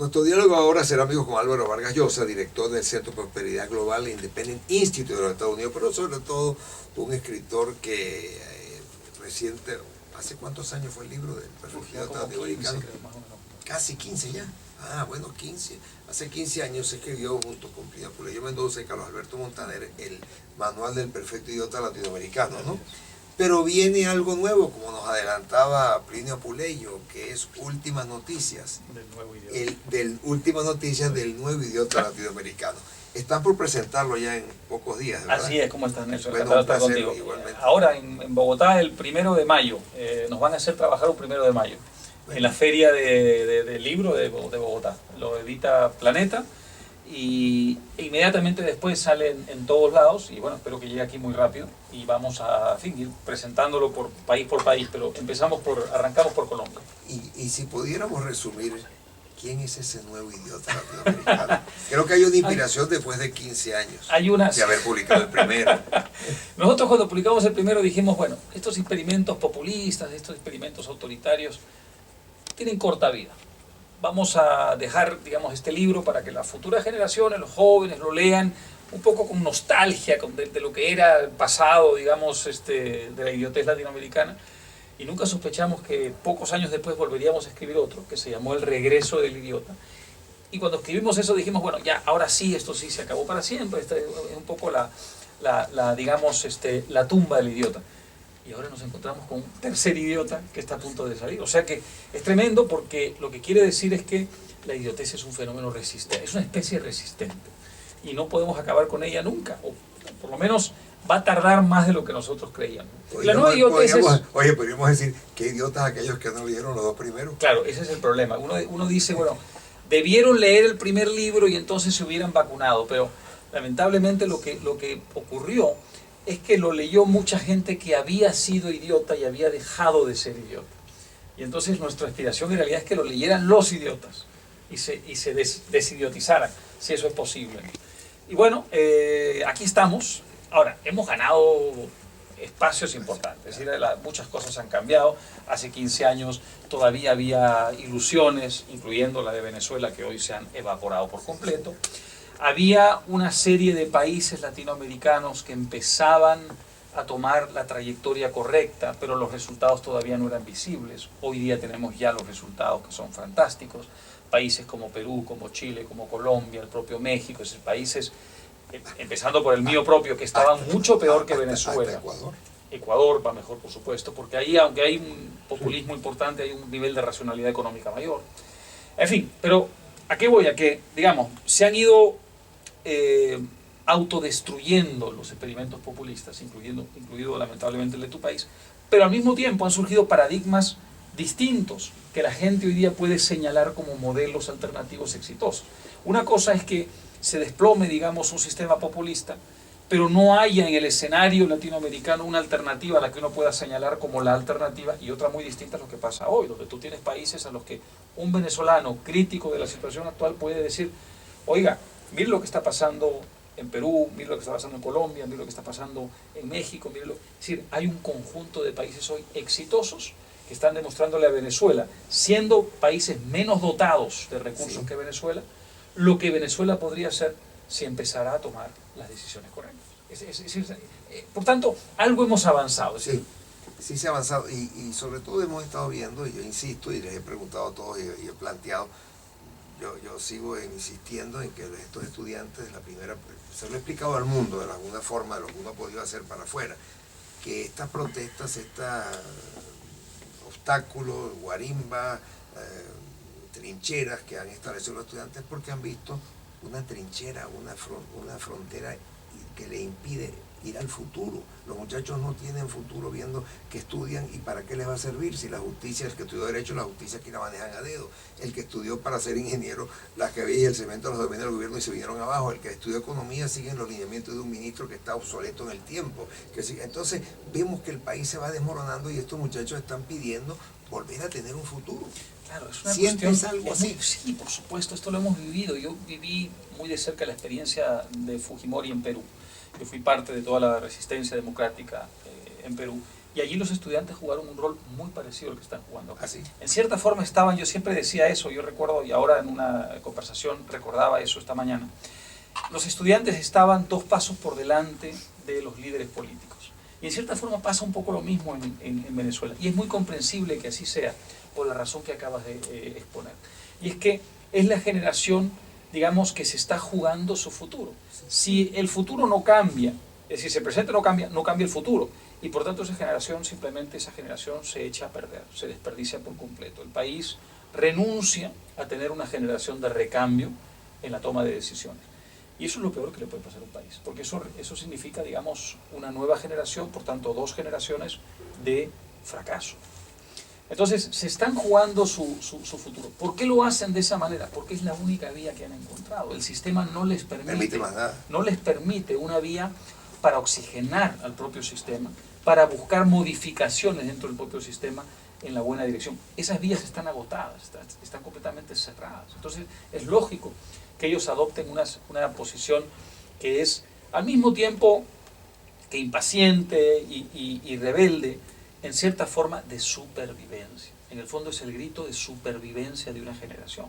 Nuestro diálogo ahora será, amigos, con Álvaro Vargas Llosa, director del Centro de Prosperidad Global Independent Institute de los Estados Unidos, pero sobre todo un escritor que reciente, ¿hace cuántos años fue el libro del Refugiado Latinoamericano? Casi 15 ya. Ah, bueno, 15. Hace 15 años se escribió junto con Plinio Mendoza y Carlos Alberto Montaner el Manual del Perfecto Idiota Latinoamericano, ¿no? Pero viene algo nuevo, como nos adelantaba Plinio Puleyo, que es Últimas Noticias. Últimas Noticias del Nuevo Idiota Latinoamericano. Están por presentarlo ya en pocos días, ¿verdad? Así es, ¿cómo estás, Nelson? Bueno, un placer, contigo. Igualmente. Ahora en Bogotá el 1 de mayo, nos van a hacer trabajar un 1 de mayo, en la feria del libro de Bogotá. Lo edita Planeta y inmediatamente después sale en todos lados, y bueno, espero que llegue aquí muy rápido y vamos a ir presentándolo por país, pero arrancamos por Colombia. Y si pudiéramos resumir, ¿quién es ese nuevo idiota latinoamericano? Creo que hay una inspiración después de 15 años de haber publicado el primero. Nosotros cuando publicamos el primero dijimos, bueno, estos experimentos populistas, estos experimentos autoritarios tienen corta vida. Vamos a dejar, digamos, este libro para que las futuras generaciones, los jóvenes, lo lean un poco con nostalgia de lo que era el pasado, digamos, de la idiotez latinoamericana. Y nunca sospechamos que pocos años después volveríamos a escribir otro, que se llamó El Regreso del Idiota. Y cuando escribimos eso dijimos, bueno, ya, ahora sí, esto sí se acabó para siempre. Esta es un poco digamos, la tumba del idiota. Y ahora nos encontramos con un tercer idiota que está a punto de salir. O sea que es tremendo, porque lo que quiere decir es que la idiotez es un fenómeno resistente, es una especie resistente. Y no podemos acabar con ella nunca, o por lo menos va a tardar más de lo que nosotros creíamos. Podríamos decir, ¿qué idiotas aquellos que no leyeron los dos primeros? Claro, ese es el problema. Uno dice, bueno, debieron leer el primer libro y entonces se hubieran vacunado, pero lamentablemente lo que ocurrió es que lo leyó mucha gente que había sido idiota y había dejado de ser idiota. Y entonces nuestra aspiración en realidad es que lo leyeran los idiotas y se desidiotizaran, si eso es posible. Y bueno, aquí estamos. Ahora, hemos ganado espacios importantes, es decir, muchas cosas han cambiado. Hace 15 años todavía había ilusiones, incluyendo la de Venezuela, que hoy se han evaporado por completo. Había una serie de países latinoamericanos que empezaban a tomar la trayectoria correcta, pero los resultados todavía no eran visibles. Hoy día tenemos ya los resultados, que son fantásticos. Países como Perú, como Chile, como Colombia, el propio México, esos países, empezando por el mío propio, que estaban mucho peor que Venezuela. Ecuador va mejor, por supuesto, porque ahí, aunque hay un populismo importante, hay un nivel de racionalidad económica mayor. En fin, pero ¿a qué voy? A que, digamos, se han ido autodestruyendo los experimentos populistas, incluido lamentablemente el de tu país, pero al mismo tiempo han surgido paradigmas distintos que la gente hoy día puede señalar como modelos alternativos exitosos. Una cosa es que se desplome, digamos, un sistema populista, pero no haya en el escenario latinoamericano una alternativa a la que uno pueda señalar como la alternativa, y otra muy distinta es lo que pasa hoy, donde tú tienes países a los que un venezolano crítico de la situación actual puede decir, oiga, mire lo que está pasando en Perú, mire lo que está pasando en Colombia, mire lo que está pasando en México, es decir, hay un conjunto de países hoy exitosos que están demostrándole a Venezuela, siendo países menos dotados de recursos que Venezuela, lo que Venezuela podría hacer si empezara a tomar las decisiones correctas. Por tanto, algo hemos avanzado. Sí se ha avanzado, y sobre todo hemos estado viendo, y yo insisto, y les he preguntado a todos y he planteado, yo sigo insistiendo en que estos estudiantes, se lo he explicado al mundo de alguna forma, de lo que uno ha podido hacer para afuera, que estas protestas, obstáculos, guarimbas, trincheras que han establecido los estudiantes, porque han visto una trinchera, una frontera que le impide ir al futuro. Los muchachos no tienen futuro viendo que estudian, y para qué les va a servir si la justicia, el que estudió Derecho, la justicia aquí la manejan a dedo. El que estudió para ser ingeniero, las que veía el cemento los domina el gobierno y se vinieron abajo. El que estudió Economía sigue en los lineamientos de un ministro que está obsoleto en el tiempo. Entonces vemos que el país se va desmoronando y estos muchachos están pidiendo volver a tener un futuro. Claro, es una ¿Sientes algo así? Sí, por supuesto, esto lo hemos vivido. Yo viví muy de cerca la experiencia de Fujimori en Perú. Yo fui parte de toda la resistencia democrática en Perú, Y allí los estudiantes jugaron un rol muy parecido al que están jugando acá. Así. En cierta forma estaban, yo siempre decía eso, yo recuerdo, y ahora en una conversación recordaba eso esta mañana, los estudiantes estaban 2 pasos por delante de los líderes políticos. Y en cierta forma pasa un poco lo mismo en Venezuela. Y es muy comprensible que así sea, por la razón que acabas de exponer. Y es que es la generación, digamos, que se está jugando su futuro. Si el futuro no cambia, es decir, si el presente no cambia el futuro. Y por tanto esa generación se echa a perder, se desperdicia por completo. El país renuncia a tener una generación de recambio en la toma de decisiones. Y eso es lo peor que le puede pasar a un país, porque eso significa, digamos, una nueva generación, por tanto 2 generaciones de fracaso. Entonces, se están jugando su futuro. ¿Por qué lo hacen de esa manera? Porque es la única vía que han encontrado. El sistema no les permite una vía para oxigenar al propio sistema, para buscar modificaciones dentro del propio sistema en la buena dirección. Esas vías están agotadas, están completamente cerradas. Entonces, es lógico que ellos adopten una posición que es al mismo tiempo que impaciente y rebelde, en cierta forma de supervivencia. En el fondo es el grito de supervivencia de una generación.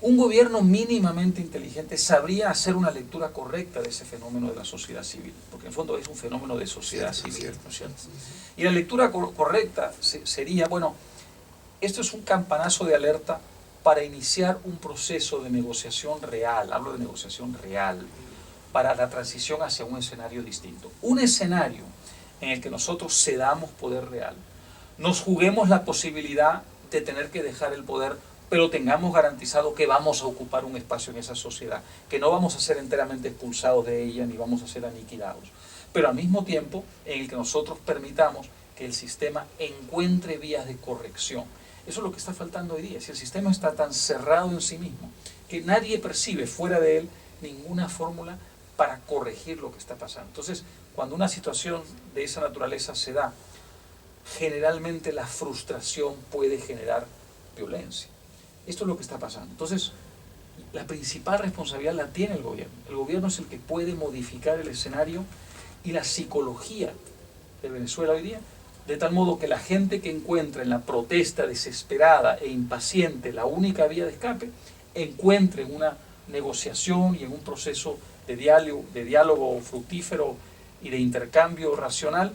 Un gobierno mínimamente inteligente sabría hacer una lectura correcta de ese fenómeno de la sociedad civil, porque en el fondo es un fenómeno de sociedad civil, ¿no es cierto? Y la lectura correcta sería, bueno, esto es un campanazo de alerta para iniciar un proceso de negociación real, hablo de negociación real, para la transición hacia un escenario distinto. Un escenario en el que nosotros cedamos poder real, nos juguemos la posibilidad de tener que dejar el poder, pero tengamos garantizado que vamos a ocupar un espacio en esa sociedad, que no vamos a ser enteramente expulsados de ella ni vamos a ser aniquilados, pero al mismo tiempo en el que nosotros permitamos que el sistema encuentre vías de corrección. Eso es lo que está faltando hoy día. Si el sistema está tan cerrado en sí mismo que nadie percibe fuera de él ninguna fórmula para corregir lo que está pasando. Entonces, cuando una situación de esa naturaleza se da, generalmente la frustración puede generar violencia. Esto es lo que está pasando. Entonces, la principal responsabilidad la tiene el gobierno. El gobierno es el que puede modificar el escenario y la psicología de Venezuela hoy día, de tal modo que la gente que encuentra en la protesta desesperada e impaciente la única vía de escape, encuentre en una negociación y en un proceso de diálogo fructífero y de intercambio racional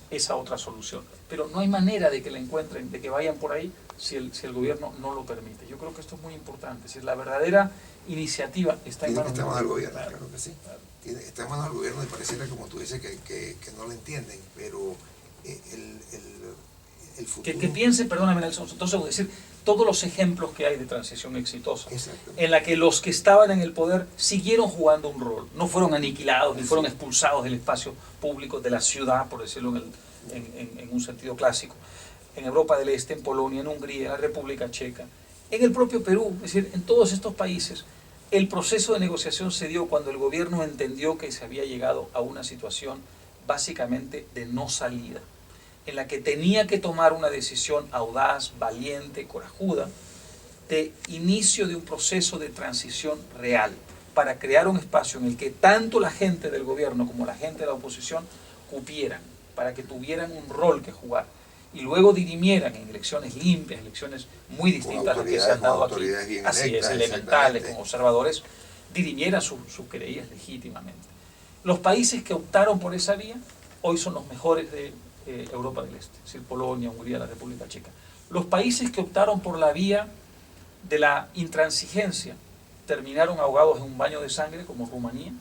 esa otra solución. Pero no hay manera de que la encuentren, de que vayan por ahí, si el gobierno no lo permite. Yo creo que esto es muy importante. Es decir, la verdadera iniciativa está en manos del gobierno. Claro que sí. Está en manos del gobierno y pareciera, como tú dices, que no lo entienden, pero el futuro... Que piense, perdóname Nelson, entonces decir, todos los ejemplos que hay de transición exitosa, en la que los que estaban en el poder siguieron jugando un rol, no fueron aniquilados, ni fueron expulsados del espacio público, de la ciudad, por decirlo en un sentido clásico, en Europa del Este, en Polonia, en Hungría, en la República Checa, en el propio Perú, es decir, en todos estos países, el proceso de negociación se dio cuando el gobierno entendió que se había llegado a una situación básicamente de no salida, en la que tenía que tomar una decisión audaz, valiente, corajuda, de inicio de un proceso de transición real, para crear un espacio en el que tanto la gente del gobierno como la gente de la oposición cupieran, para que tuvieran un rol que jugar, y luego dirimieran en elecciones limpias, elecciones muy distintas a las que se han dado aquí, así es, elementales, con observadores, dirimieran sus querellas legítimamente. Los países que optaron por esa vía hoy son los mejores de Europa del Este, es decir, Polonia, Hungría, la República Checa. Los países que optaron por la vía de la intransigencia terminaron ahogados en un baño de sangre, como Rumanía,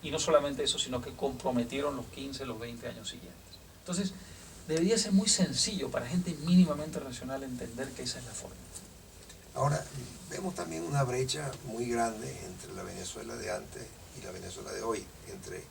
y no solamente eso, sino que comprometieron los 15, los 20 años siguientes. Entonces, debería ser muy sencillo para gente mínimamente racional entender que esa es la forma. Ahora, vemos también una brecha muy grande entre la Venezuela de antes y la Venezuela de hoy, entre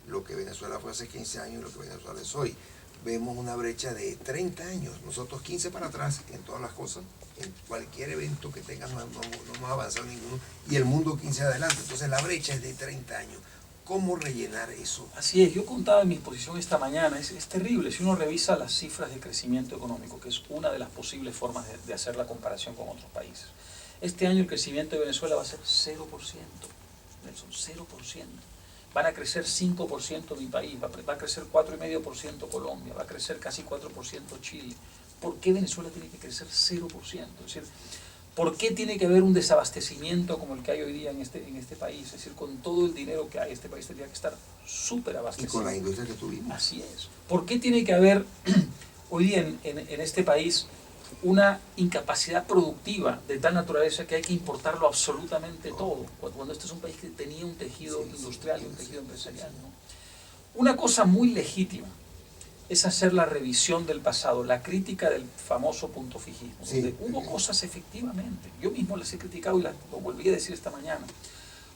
lo que Venezuela fue hace 15 años y lo que Venezuela es hoy. Vemos una brecha de 30 años, nosotros 15 para atrás en todas las cosas, en cualquier evento que tengan no hemos avanzado ninguno, y el mundo 15 adelante, entonces la brecha es de 30 años. ¿Cómo rellenar eso? Así es, yo contaba en mi exposición esta mañana, es terrible, si uno revisa las cifras de crecimiento económico, que es una de las posibles formas de hacer la comparación con otros países. Este año el crecimiento de Venezuela va a ser 0%, Nelson, 0%. van a crecer 5% mi país, va a crecer 4,5% Colombia, va a crecer casi 4% Chile. ¿Por qué Venezuela tiene que crecer 0%? Es decir, ¿por qué tiene que haber un desabastecimiento como el que hay hoy día en este país? Es decir, con todo el dinero que hay, este país tendría que estar súper abastecido. Y con la industria que tuvimos. Así es. ¿Por qué tiene que haber hoy día en este país una incapacidad productiva de tal naturaleza que hay que importarlo absolutamente todo, cuando este es un país que tenía un tejido industrial y un tejido empresarial, ¿no? Una cosa muy legítima es hacer la revisión del pasado, la crítica del famoso punto fijismo, donde hubo cosas efectivamente, yo mismo las he criticado y lo volví a decir esta mañana,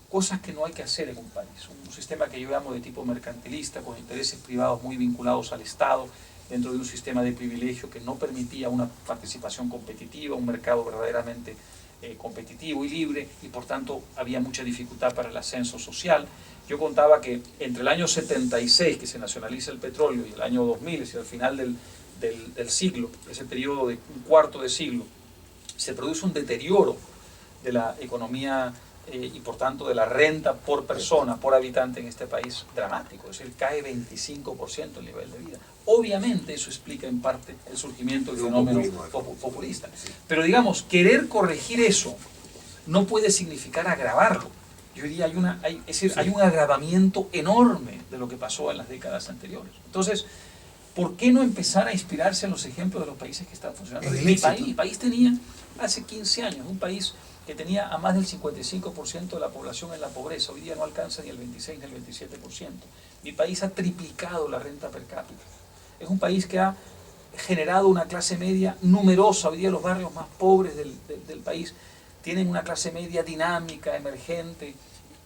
cosas que no hay que hacer en un país, un sistema que yo llamo de tipo mercantilista, con intereses privados muy vinculados al Estado, dentro de un sistema de privilegio que no permitía una participación competitiva, un mercado verdaderamente competitivo y libre, y por tanto había mucha dificultad para el ascenso social. Yo contaba que entre el año 76, que se nacionaliza el petróleo, y el año 2000, es decir, al final del siglo, ese periodo de un cuarto de siglo, se produce un deterioro de la economía y por tanto de la renta por persona, por habitante en este país dramático, es decir, cae 25% el nivel de vida. Obviamente eso explica en parte el surgimiento del fenómeno populista. Pero digamos, querer corregir eso no puede significar agravarlo. Yo diría hay un agravamiento enorme de lo que pasó en las décadas anteriores. Entonces, ¿por qué no empezar a inspirarse en los ejemplos de los países que están funcionando? Mi país tenía hace 15 años, un país que tenía a más del 55% de la población en la pobreza, hoy día no alcanza ni el 26 ni el 27%. Mi país ha triplicado la renta per cápita. Es un país que ha generado una clase media numerosa. Hoy día los barrios más pobres del país tienen una clase media dinámica, emergente,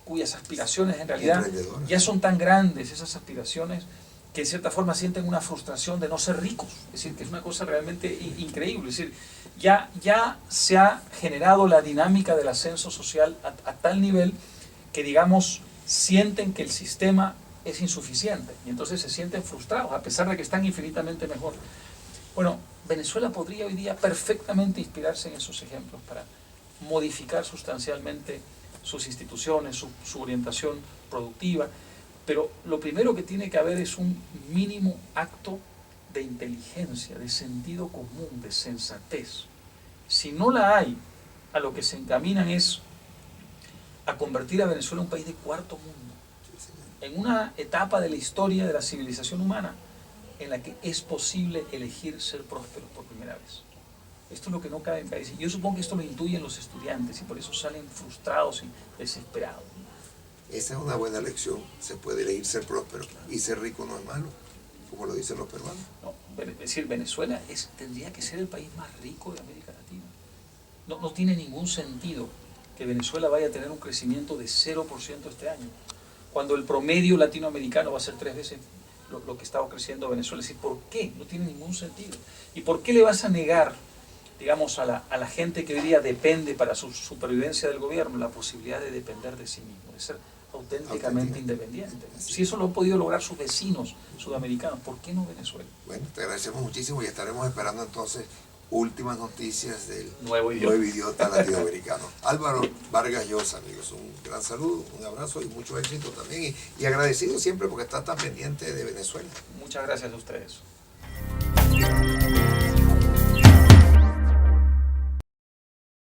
cuyas aspiraciones en realidad ya son tan grandes, esas aspiraciones, que en cierta forma sienten una frustración de no ser ricos. Es decir, que es una cosa realmente increíble. Es decir, ya se ha generado la dinámica del ascenso social a tal nivel que, digamos, sienten que el sistema es insuficiente y entonces se sienten frustrados, a pesar de que están infinitamente mejor. Bueno, Venezuela podría hoy día perfectamente inspirarse en esos ejemplos para modificar sustancialmente sus instituciones, su orientación productiva, pero lo primero que tiene que haber es un mínimo acto de inteligencia, de sentido común, de sensatez. Si no la hay, a lo que se encaminan es a convertir a Venezuela en un país de cuarto mundo, en una etapa de la historia de la civilización humana en la que es posible elegir ser próspero por primera vez. Esto es lo que no cabe en país. Yo supongo que esto lo intuyen los estudiantes y por eso salen frustrados y desesperados. Esa es una buena lección. Se puede elegir ser próspero y ser rico no es malo, como lo dicen los peruanos. No, es decir, Venezuela tendría que ser el país más rico de América Latina. No tiene ningún sentido que Venezuela vaya a tener un crecimiento de 0% este año, cuando el promedio latinoamericano va a ser 3 veces lo que estaba creciendo Venezuela. Es decir, ¿por qué? No tiene ningún sentido. ¿Y por qué le vas a negar, digamos, a la gente que hoy día depende para su supervivencia del gobierno la posibilidad de depender de sí mismo, de ser auténticamente independiente? Si eso lo han podido lograr sus vecinos sudamericanos, ¿por qué no Venezuela? Bueno, te agradecemos muchísimo y estaremos esperando entonces últimas noticias del nuevo idiota latinoamericano. Álvaro Vargas Llosa, amigos, un gran saludo, un abrazo y mucho éxito también y agradecido siempre porque está tan pendiente de Venezuela. Muchas gracias a ustedes.